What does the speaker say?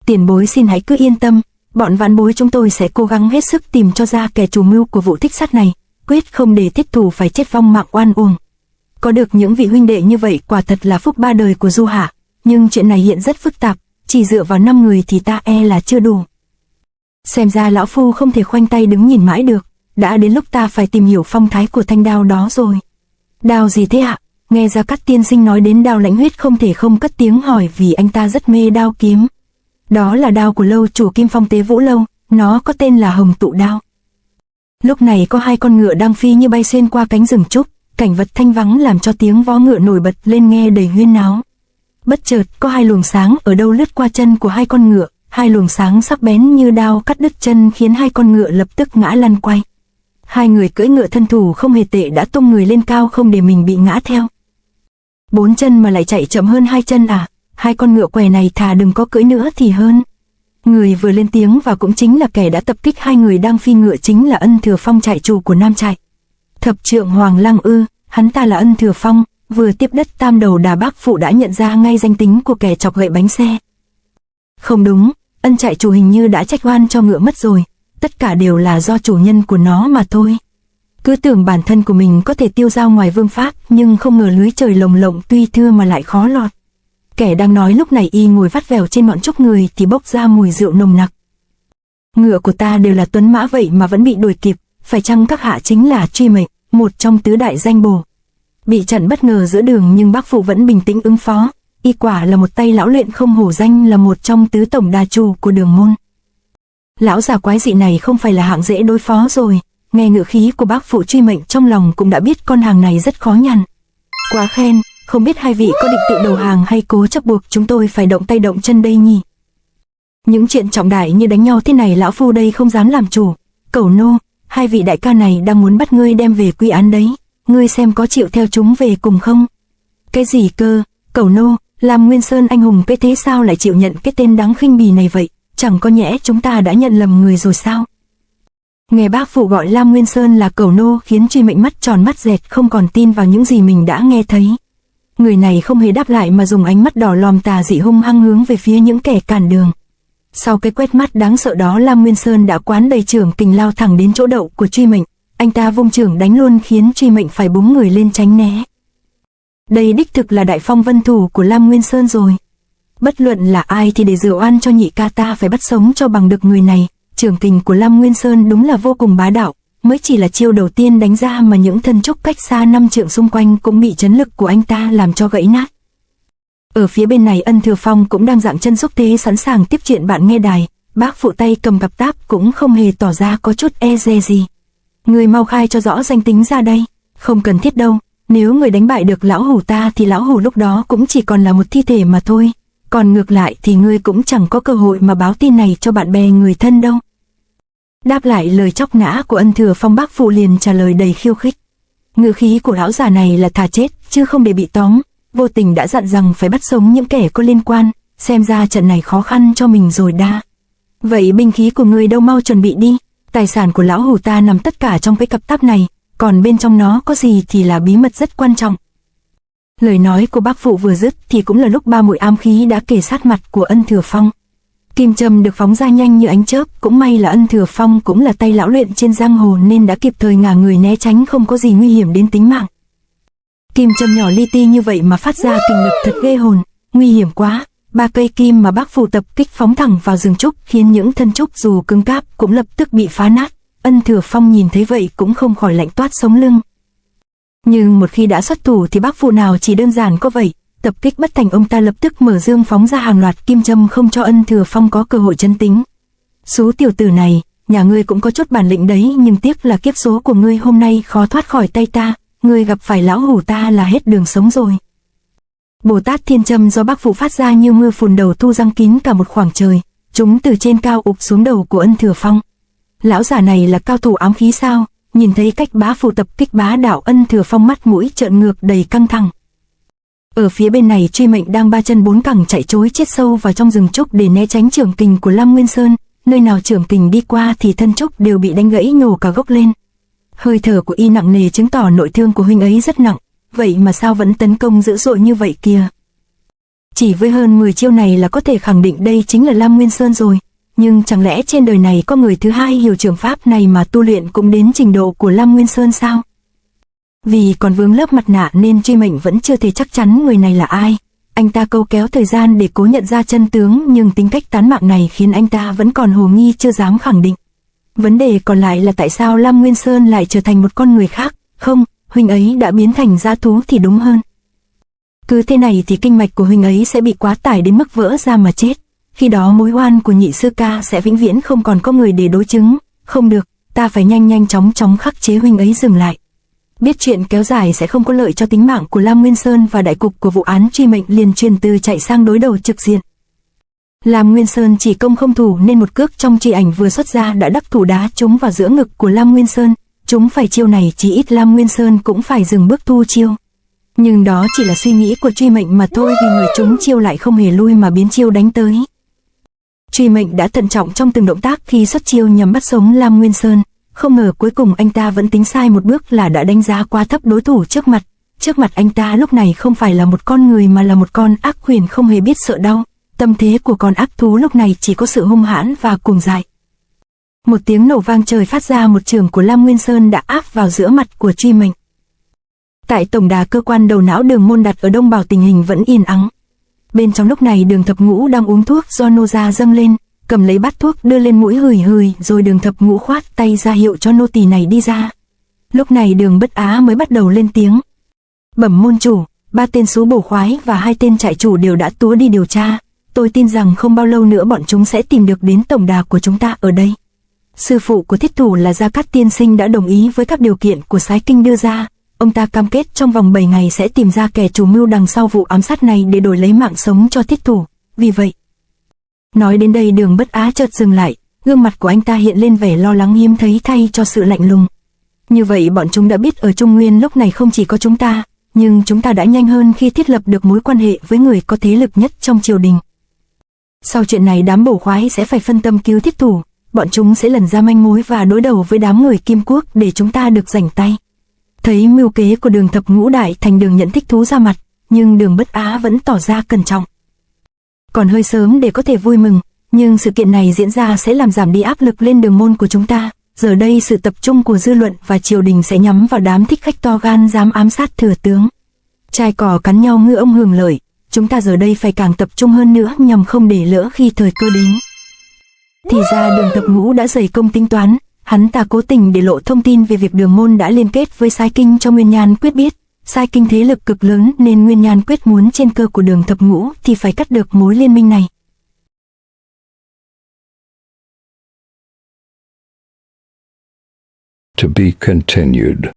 Tiền bối xin hãy cứ yên tâm, bọn vãn bối chúng tôi sẽ cố gắng hết sức tìm cho ra kẻ chủ mưu của vụ thích sát này, quyết không để thiết thủ phải chết vong mạng oan uổng. Có được những vị huynh đệ như vậy quả thật là phúc ba đời của Du Hạ, nhưng chuyện này hiện rất phức tạp, chỉ dựa vào 5 người thì ta e là chưa đủ. Xem ra lão phu không thể khoanh tay đứng nhìn mãi được, đã đến lúc ta phải tìm hiểu phong thái của thanh đao đó rồi. Đao gì thế ạ? Nghe Gia Cát tiên sinh nói đến đao lãnh huyết không thể không cất tiếng hỏi vì anh ta rất mê đao kiếm. Đó là đao của lâu chủ Kim Phong Tế Vũ Lâu, nó có tên là Hồng Tụ Đao. Lúc này có 2 con ngựa đang phi như bay xuyên qua cánh rừng trúc, cảnh vật thanh vắng làm cho tiếng vó ngựa nổi bật lên nghe đầy huyên náo. Bất chợt có 2 luồng sáng ở đâu lướt qua chân của 2 con ngựa, 2 luồng sáng sắc bén như đao cắt đứt chân khiến 2 con ngựa lập tức ngã lăn quay. 2 người cưỡi ngựa thân thủ không hề tệ đã tung người lên cao không để mình bị ngã theo. 4 chân mà lại chạy chậm hơn 2 chân à? 2 con ngựa què này thà đừng có cưỡi nữa thì hơn. Người vừa lên tiếng và cũng chính là kẻ đã tập kích 2 người đang phi ngựa chính là Ân Thừa Phong, trại chủ của Nam trại. Thập trượng Hoàng Lăng ư? Hắn ta là Ân Thừa Phong, vừa tiếp đất Tam Đầu Đà Bác Phụ đã nhận ra ngay danh tính của kẻ chọc gậy bánh xe. Không đúng, Ân trại chủ hình như đã trách oan cho ngựa mất rồi, tất cả đều là do chủ nhân của nó mà thôi. Cứ tưởng bản thân của mình có thể tiêu dao ngoài vương pháp, nhưng không ngờ lưới trời lồng lộng tuy thưa mà lại khó lọt. Kẻ đang nói lúc này y ngồi vắt vẻo trên ngọn trúc người thì bốc ra mùi rượu nồng nặc. Ngựa của ta đều là tuấn mã vậy mà vẫn bị đuổi kịp, phải chăng các hạ chính là Truy Mệnh, một trong tứ đại danh bổ? Bị chặn bất ngờ giữa đường nhưng bác phụ vẫn bình tĩnh ứng phó, y quả là một tay lão luyện không hổ danh là một trong tứ tổng đà chủ của Đường môn. Lão già quái dị này không phải là hạng dễ đối phó rồi, nghe ngựa khí của bác phụ Truy Mệnh trong lòng cũng đã biết con hàng này rất khó nhằn. Quá khen, không biết hai vị có định tự đầu hàng hay cố chấp buộc chúng tôi phải động tay động chân đây nhỉ? Những chuyện trọng đại như đánh nhau thế này lão phu đây không dám làm chủ. Cẩu nô, 2 vị đại ca này đang muốn bắt ngươi đem về quy án đấy, ngươi xem có chịu theo chúng về cùng không? Cái gì cơ? Cẩu nô, làm Nguyên Sơn anh hùng cái thế sao lại chịu nhận cái tên đáng khinh bỉ này vậy? Chẳng có nhẽ chúng ta đã nhận lầm người rồi sao? Nghe bác phụ gọi Lam Nguyên Sơn là cẩu nô khiến Truy Mệnh mắt tròn mắt dẹt không còn tin vào những gì mình đã nghe thấy. Người này không hề đáp lại mà dùng ánh mắt đỏ lòm tà dị hung hăng hướng về phía những kẻ cản đường. Sau cái quét mắt đáng sợ đó, Lam Nguyên Sơn đã quán đầy trưởng kình lao thẳng đến chỗ đậu của Truy Mệnh. Anh ta vung trưởng đánh luôn khiến Truy Mệnh phải búng người lên tránh né. Đây đích thực là đại phong vân thủ của Lam Nguyên Sơn rồi. Bất luận là ai thì để rửa oan cho nhị ca ta phải bắt sống cho bằng được người này. Trưởng kình của Lam Nguyên Sơn đúng là vô cùng bá đạo, mới chỉ là chiêu đầu tiên đánh ra mà những thân trúc cách xa 5 trượng xung quanh cũng bị chấn lực của anh ta làm cho gãy nát. Ở phía bên này Ân Thừa Phong cũng đang dạng chân xúc thế sẵn sàng tiếp chuyện bạn nghe đài, bác phụ tay cầm cặp táp cũng không hề tỏ ra có chút e dè gì. Người mau khai cho rõ danh tính ra đây. Không cần thiết đâu, nếu người đánh bại được lão hủ ta thì lão hủ lúc đó cũng chỉ còn là một thi thể mà thôi. Còn ngược lại thì ngươi cũng chẳng có cơ hội mà báo tin này cho bạn bè người thân đâu. Đáp lại lời chóc nã của Ân Thừa Phong, bác phụ liền trả lời đầy khiêu khích. Ngữ khí của lão già này là thà chết chứ không để bị tóm, vô tình đã dặn rằng phải bắt sống những kẻ có liên quan, xem ra trận này khó khăn cho mình rồi đa. Vậy binh khí của ngươi đâu, mau chuẩn bị đi, tài sản của lão hủ ta nằm tất cả trong cái cặp táp này, còn bên trong nó có gì thì là bí mật rất quan trọng. Lời nói của bác phụ vừa dứt thì cũng là lúc 3 mũi ám khí đã kề sát mặt của Ân Thừa Phong. Kim châm được phóng ra nhanh như ánh chớp, cũng may là Ân Thừa Phong cũng là tay lão luyện trên giang hồ nên đã kịp thời ngả người né tránh, không có gì nguy hiểm đến tính mạng. Kim châm nhỏ li ti như vậy mà phát ra kình lực thật ghê hồn, nguy hiểm quá. 3 cây kim mà bác phụ tập kích phóng thẳng vào rừng trúc khiến những thân trúc dù cứng cáp cũng lập tức bị phá nát. Ân Thừa Phong nhìn thấy vậy cũng không khỏi lạnh toát sống lưng. Nhưng một khi đã xuất thủ thì bác phụ nào chỉ đơn giản có vậy, tập kích bất thành ông ta lập tức mở dương phóng ra hàng loạt kim châm không cho Ân Thừa Phong có cơ hội chấn tĩnh. Số tiểu tử này, nhà ngươi cũng có chút bản lĩnh đấy, nhưng tiếc là kiếp số của ngươi hôm nay khó thoát khỏi tay ta, ngươi gặp phải lão hủ ta là hết đường sống rồi. Bồ Tát Thiên châm do bác phụ phát ra như mưa phùn đầu thu răng kín cả một khoảng trời, chúng từ trên cao ụp xuống đầu của Ân Thừa Phong. Lão già này là cao thủ ám khí sao? Nhìn thấy cách bá phụ tập kích bá đạo, Ân Thừa Phong mắt mũi trợn ngược đầy căng thẳng. Ở phía bên này Truy Mệnh đang 3 chân 4 cẳng chạy trối chết sâu vào trong rừng trúc để né tránh trưởng kình của Lam Nguyên Sơn, nơi nào trưởng kình đi qua thì thân trúc đều bị đánh gãy nhổ cả gốc lên. Hơi thở của y nặng nề chứng tỏ nội thương của huynh ấy rất nặng, vậy mà sao vẫn tấn công dữ dội như vậy kìa. Chỉ với hơn 10 chiêu này là có thể khẳng định đây chính là Lam Nguyên Sơn rồi. Nhưng chẳng lẽ trên đời này có người thứ hai hiểu trường pháp này mà tu luyện cũng đến trình độ của Lam Nguyên Sơn sao? Vì còn vướng lớp mặt nạ nên Truy Mệnh vẫn chưa thể chắc chắn người này là ai. Anh ta câu kéo thời gian để cố nhận ra chân tướng, nhưng tính cách tán mạng này khiến anh ta vẫn còn hồ nghi chưa dám khẳng định. Vấn đề còn lại là tại sao Lam Nguyên Sơn lại trở thành một con người khác? Không, huynh ấy đã biến thành dã thú thì đúng hơn. Cứ thế này thì kinh mạch của huynh ấy sẽ bị quá tải đến mức vỡ ra mà chết. Khi đó mối oan của nhị sư ca sẽ vĩnh viễn không còn có người để đối chứng. Không được, ta phải nhanh chóng khắc chế huynh ấy dừng lại. Biết chuyện kéo dài sẽ không có lợi cho tính mạng của Lam Nguyên Sơn và đại cục của vụ án Truy Mệnh liền truyền từ chạy sang đối đầu trực diện. Lam Nguyên Sơn chỉ công không thủ nên một cước trong truy ảnh vừa xuất ra đã đắc thủ đá trúng vào giữa ngực của Lam Nguyên Sơn. Chúng phải chiêu này chí ít Lam Nguyên Sơn cũng phải dừng bước thu chiêu. Nhưng đó chỉ là suy nghĩ của Truy Mệnh mà thôi, vì người trúng chiêu lại không hề lui mà biến chiêu đánh tới. Truy Mệnh đã thận trọng trong từng động tác khi xuất chiêu nhằm bắt sống Lam Nguyên Sơn. Không ngờ cuối cùng anh ta vẫn tính sai một bước là đã đánh giá quá thấp đối thủ trước mặt. Trước mặt anh ta lúc này không phải là một con người mà là một con ác huyền không hề biết sợ đau. Tâm thế của con ác thú lúc này chỉ có sự hung hãn và cuồng dại. Một tiếng nổ vang trời phát ra, một chưởng của Lam Nguyên Sơn đã áp vào giữa mặt của Truy Mệnh. Tại tổng đà cơ quan đầu não Đường Môn đặt ở Đông Bảo tình hình vẫn yên ắng. Bên trong lúc này Đường Thập Ngũ đang uống thuốc do nô gia dâng lên, cầm lấy bát thuốc đưa lên mũi hửi rồi Đường Thập Ngũ khoát tay ra hiệu cho nô tỳ này đi ra. Lúc này Đường Bất Á mới bắt đầu lên tiếng. Bẩm môn chủ, 3 tên sú bổ khoái và 2 tên trại chủ đều đã túa đi điều tra. Tôi tin rằng không bao lâu nữa bọn chúng sẽ tìm được đến tổng đà của chúng ta ở đây. Sư phụ của thiết thủ là Gia Cát tiên sinh đã đồng ý với các điều kiện của Sái Kinh đưa ra. Ông ta cam kết trong vòng 7 ngày sẽ tìm ra kẻ chủ mưu đằng sau vụ ám sát này để đổi lấy mạng sống cho thiết thủ. Vì vậy, nói đến đây Đường Bất Á chợt dừng lại, gương mặt của anh ta hiện lên vẻ lo lắng hiếm thấy thay cho sự lạnh lùng. Như vậy bọn chúng đã biết ở Trung Nguyên lúc này không chỉ có chúng ta, nhưng chúng ta đã nhanh hơn khi thiết lập được mối quan hệ với người có thế lực nhất trong triều đình. Sau chuyện này đám bổ khoái sẽ phải phân tâm cứu thiết thủ, bọn chúng sẽ lần ra manh mối và đối đầu với đám người Kim Quốc để chúng ta được rảnh tay. Thấy mưu kế của Đường Thập Ngũ đại thành Đường Nhận thích thú ra mặt, nhưng Đường Bất Á vẫn tỏ ra cẩn trọng. Còn hơi sớm để có thể vui mừng, nhưng sự kiện này diễn ra sẽ làm giảm đi áp lực lên Đường môn của chúng ta. Giờ đây sự tập trung của dư luận và triều đình sẽ nhắm vào đám thích khách to gan dám ám sát thừa tướng. Trai cỏ cắn nhau ngư ông hưởng lợi, chúng ta giờ đây phải càng tập trung hơn nữa nhằm không để lỡ khi thời cơ đến. Thì ra Đường Thập Ngũ đã dày công tính toán, hắn ta cố tình để lộ thông tin về việc Đường môn đã liên kết với Sái Kinh cho Nguyên Nhan Quyết biết. Sái Kinh thế lực cực lớn nên Nguyên Nhan Quyết muốn trên cơ của Đường Thập Ngũ thì phải cắt được mối liên minh này. To be continued.